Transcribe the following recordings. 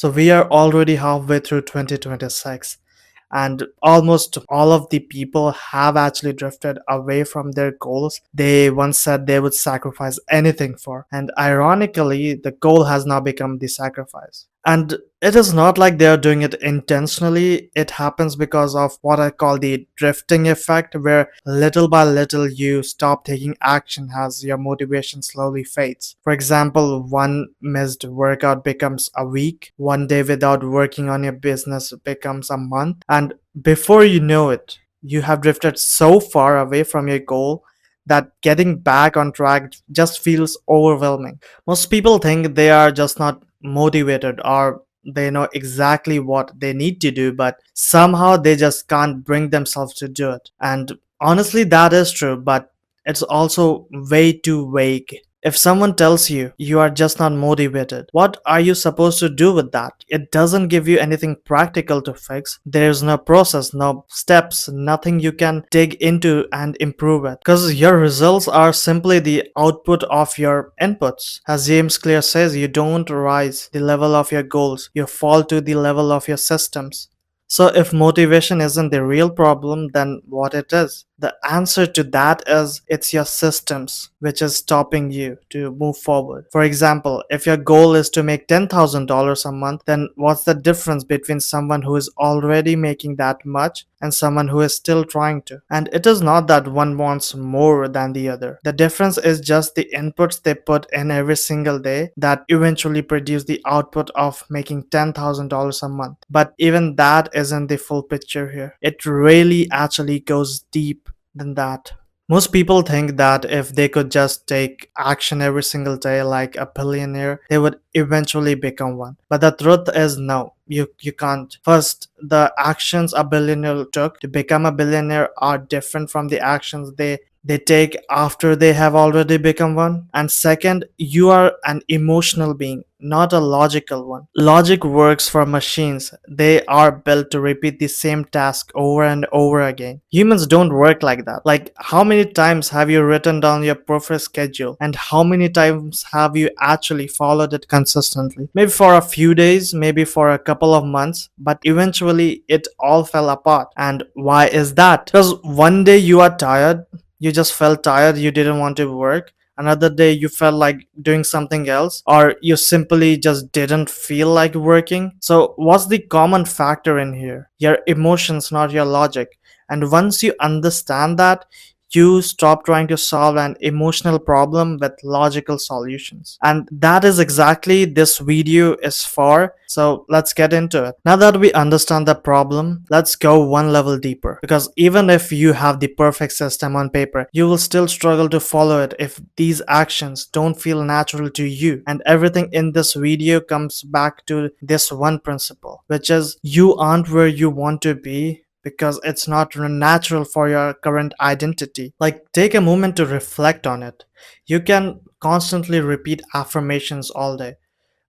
So we are already halfway through 2026, and almost all of the people have actually drifted away from their goals they once said they would sacrifice anything for. And ironically, the goal has now become the sacrifice. And it is not like they are doing it intentionally. It happens because of what I call the drifting effect, where little by little you stop taking action as your motivation slowly fades. For example, one missed workout becomes a week, one day without working on your business becomes a month, and before you know it, you have drifted so far away from your goal that getting back on track just feels overwhelming. Most people think they are just not motivated, or they know exactly what they need to do, but somehow they just can't bring themselves to do it. And honestly, that is true, but it's also way too vague. If someone tells you you are just not motivated, what are you supposed to do with that? It doesn't give you anything practical to fix. There's no process, no steps, nothing you can dig into and improve it. Because your results are simply the output of your inputs. As James Clear says, you don't rise the level of your goals, you fall to the level of your systems. So, if motivation isn't the real problem, then what it is? The answer to that is it's your systems which is stopping you to move forward. For example, if your goal is to make $10,000 a month, then what's the difference between someone who is already making that much and someone who is still trying to? And it is not that one wants more than the other. The difference is just the inputs they put in every single day that eventually produce the output of making $10,000 a month. But even that isn't the full picture here. It really actually goes deep than that. Most people think that if they could just take action every single day like a billionaire, they would eventually become one. But the truth is no, you can't. First, the actions a billionaire took to become a billionaire are different from the actions they take after they have already become one. And second, you are an emotional being, not a logical one. Logic works for machines. They are built to repeat the same task over and over again. Humans don't work like that. Like, how many times have you written down your perfect schedule, and how many times have you actually followed it consistently? Maybe for a few days, maybe for a couple of months, but eventually it all fell apart. And why is that? Because one day you are tired, you just felt tired, you didn't want to work. Another day you felt like doing something else, or you simply just didn't feel like working. So what's the common factor in here? Your emotions, not your logic. And once you understand that, you stop trying to solve an emotional problem with logical solutions. And that is exactly this video is for. So let's get into it. Now that we understand the problem, let's go one level deeper. Because even if you have the perfect system on paper, you will still struggle to follow it if these actions don't feel natural to you. And everything in this video comes back to this one principle, which is you aren't where you want to be because it's not natural for your current identity. Like, take a moment to reflect on it. You can constantly repeat affirmations all day.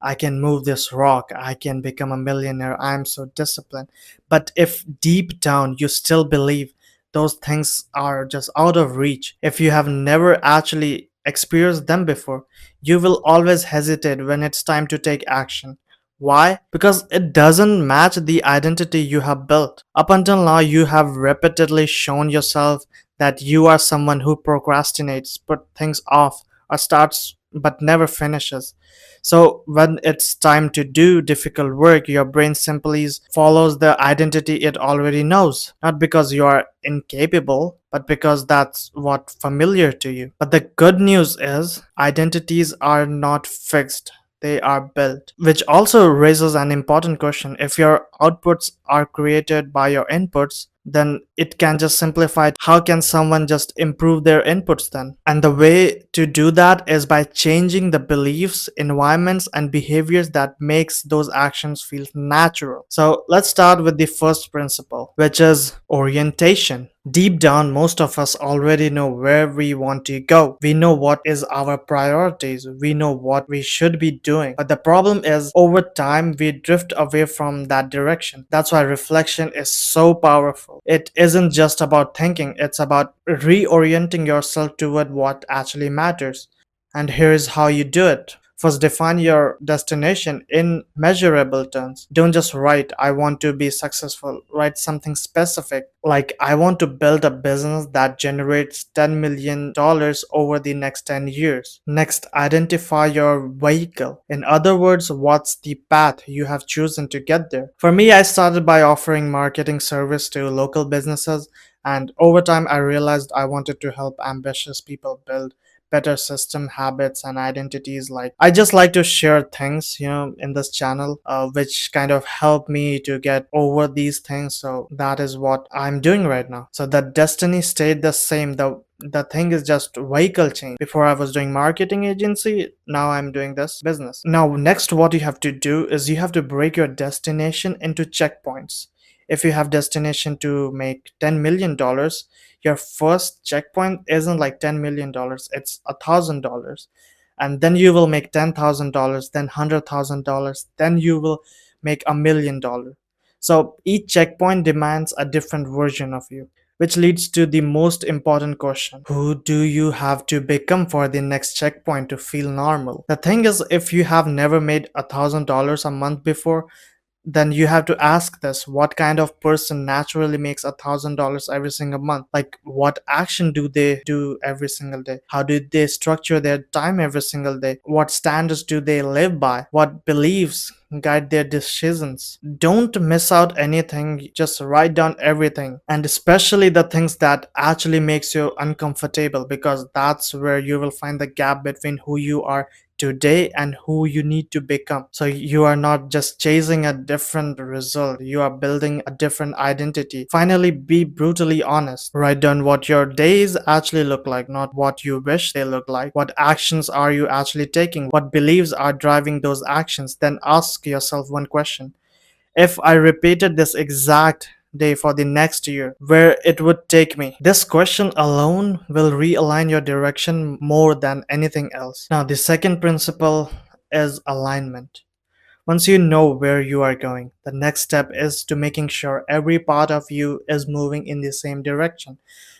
I can move this rock. I can become a millionaire. I am so disciplined. But if deep down you still believe those things are just out of reach, if you have never actually experienced them before, you will always hesitate when it's time to take action. Why? Because it doesn't match the identity you have built. Up until now, you have repeatedly shown yourself that you are someone who procrastinates, put things off, or starts but never finishes. So when it's time to do difficult work, your brain simply follows the identity it already knows. Not because you are incapable, but because that's what familiar to you. But the good news is identities are not fixed. They are built. Which also raises an important question. If your outputs are created by your inputs, then it can just simplify it. How can someone just improve their inputs then? And the way to do that is by changing the beliefs, environments, and behaviors that makes those actions feel natural. So let's start with the first principle, which is orientation. Deep down, most of us already know where we want to go. We know what is our priorities. We know what we should be doing. But the problem is, over time, we drift away from that direction. That's why reflection is so powerful. It isn't just about thinking, it's about reorienting yourself toward what actually matters. And here is how you do it. First, define your destination in measurable terms. Don't just write, I want to be successful. Write something specific, like, I want to build a business that generates $10 million over the next 10 years. Next, identify your vehicle. In other words, what's the path you have chosen to get there? For me, I started by offering marketing service to local businesses, and over time, I realized I wanted to help ambitious people build better system habits and identities. Like, I just like to share things, in this channel, which kind of help me to get over these things. So that is what I'm doing right now. So the destiny stayed the same. The thing is just vehicle change. Before I was doing marketing agency, now I'm doing this business. Now next, what you have to do is you have to break your destination into checkpoints. If you have destination to make $10 million, your first checkpoint isn't like $10 million, it's $1,000. And then you will make $10,000, then $100,000, then you will make $1 million. So each checkpoint demands a different version of you, which leads to the most important question: who do you have to become for the next checkpoint to feel normal? The thing is, if you have never made $1,000 a month before, then you have to ask this: what kind of person naturally makes $1,000 every single month? Like, what action do they do every single day? How do they structure their time every single day? What standards do they live by? What beliefs guide their decisions? Don't miss out anything, just write down everything, and especially the things that actually makes you uncomfortable, because that's where you will find the gap between who you are today and who you need to become. So you are not just chasing a different result, you are building a different identity. Finally, be brutally honest. Write down what your days actually look like, not what you wish they look like. What actions are you actually taking? What beliefs are driving those actions? Then ask yourself one question: if I repeated this exact day for the next year, where it would take me? This question alone will realign your direction more than anything else. Now, the second principle is alignment. Once you know where you are going, the next step is to making sure every part of you is moving in the same direction.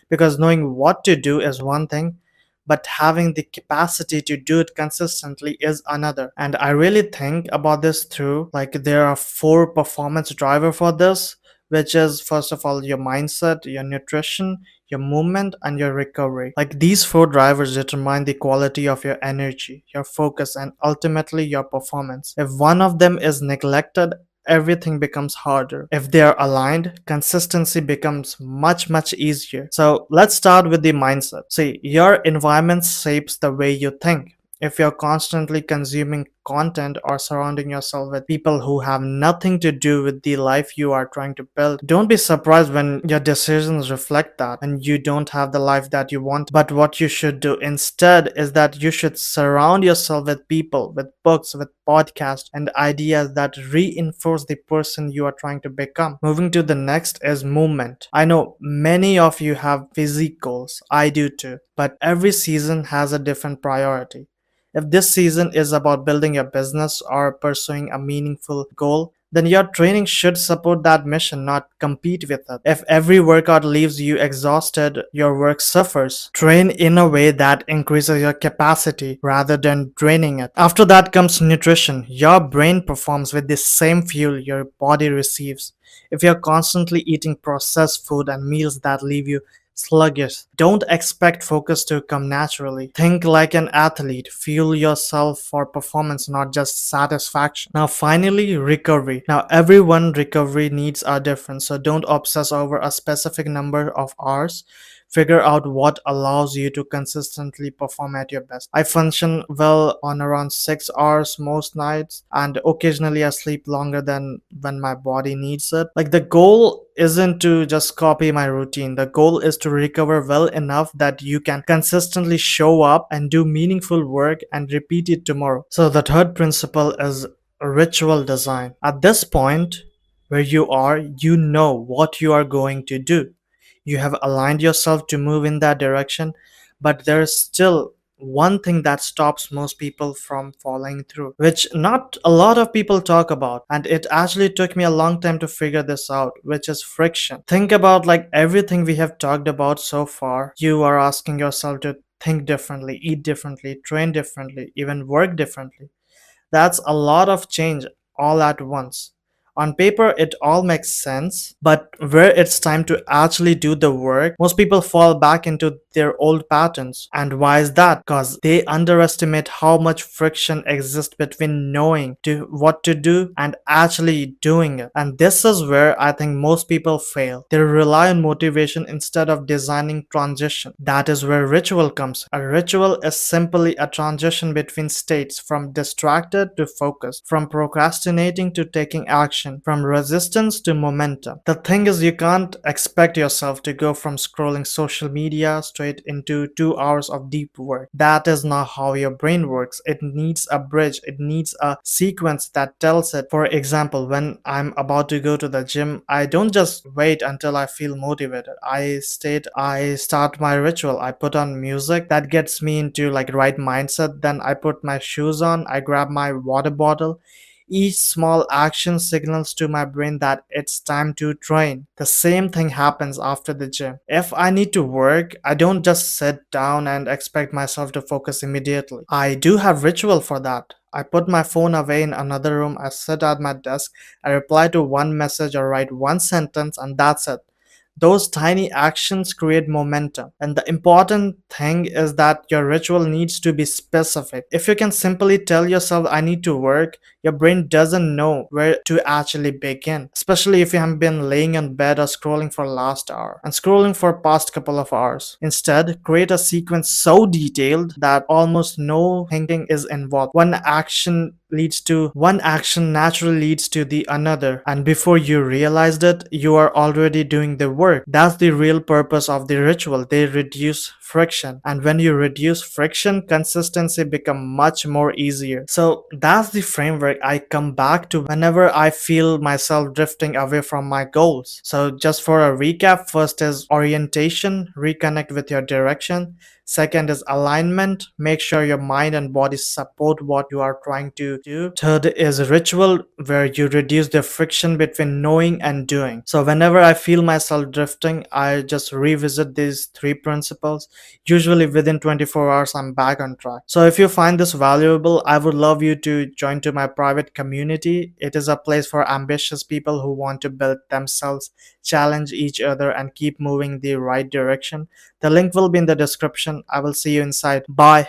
Because knowing what to do is one thing, but having the capacity to do it consistently is another. And I really think about this through, like, there are four performance driver for this, which is, first of all, your mindset, your nutrition, your movement, and your recovery. Like, these four drivers determine the quality of your energy, your focus, and ultimately your performance. If one of them is neglected, everything becomes harder. If they are aligned, consistency becomes much easier. So let's start with the mindset. See, your environment shapes the way you think. If you're constantly consuming content or surrounding yourself with people who have nothing to do with the life you are trying to build, don't be surprised when your decisions reflect that and you don't have the life that you want. But what you should do instead is that you should surround yourself with people, with books, with podcasts, and ideas that reinforce the person you are trying to become. Moving to the next is movement. I know many of you have physique goals. I do too. But every season has a different priority. If this season is about building your business or pursuing a meaningful goal, then your training should support that mission, not compete with it. If every workout leaves you exhausted, your work suffers. Train in a way that increases your capacity rather than draining it. After that comes nutrition. Your brain performs with the same fuel your body receives. If you're constantly eating processed food and meals that leave you sluggish, don't expect focus to come naturally. Think like an athlete. Fuel yourself for performance, not just satisfaction. Now, finally, recovery. Now, everyone recovery needs are different, so don't obsess over a specific number of hours. Figure out what allows you to consistently perform at your best. I function well on around 6 hours most nights, and occasionally I sleep longer than when my body needs it. Like, the goal isn't to just copy my routine. The goal is to recover well enough that you can consistently show up and do meaningful work and repeat it tomorrow. So the third principle is ritual design. At this point where you are, you know what you are going to do. You have aligned yourself to move in that direction, but there's still one thing that stops most people from following through, which not a lot of people talk about, and it actually took me a long time to figure this out, which is friction. Think about, like, everything we have talked about so far. You are asking yourself to think differently, eat differently, train differently, even work differently. That's a lot of change all at once. On paper, it all makes sense, but where it's time to actually do the work, most people fall back into their old patterns. And why is that? Because they underestimate how much friction exists between knowing what to do and actually doing it. And this is where I think most people fail. They rely on motivation instead of designing transition. That is where ritual comes. A ritual is simply a transition between states, from distracted to focused, from procrastinating to taking action, from resistance to momentum. The thing is, you can't expect yourself to go from scrolling social media straight into 2 hours of deep work. That is not how your brain works. It needs a bridge, it needs a sequence that tells it. For example, when I'm about to go to the gym, I don't just wait until I feel motivated. I start my ritual. I put on music that gets me into like right mindset. Then I put my shoes on, I grab my water bottle. Each small action signals to my brain that it's time to train. The same thing happens after the gym. If I need to work, I don't just sit down and expect myself to focus immediately. I do have ritual for that. I put my phone away in another room, I sit at my desk, I reply to one message or write one sentence, and that's it. Those tiny actions create momentum. And the important thing is that your ritual needs to be specific. If you can simply tell yourself, I need to work, your brain doesn't know where to actually begin. Especially if you have been laying in bed or scrolling for last hour and scrolling for past couple of hours. Instead, create a sequence so detailed that almost no thinking is involved. One action naturally leads to the another, and before you realized it, you are already doing the work. That's the real purpose of the ritual. They reduce friction, and when you reduce friction, consistency become much more easier. So that's the framework I come back to whenever I feel myself drifting away from my goals. So just for a recap, first is orientation, reconnect with your direction. Second is alignment. Make sure your mind and body support what you are trying to do. Third is ritual, where you reduce the friction between knowing and doing. So whenever I feel myself drifting, I just revisit these three principles. Usually within 24 hours, I'm back on track. So if you find this valuable, I would love you to join to my private community. It is a place for ambitious people who want to build themselves, challenge each other, and keep moving the right direction. The link will be in the description. I will see you inside. Bye.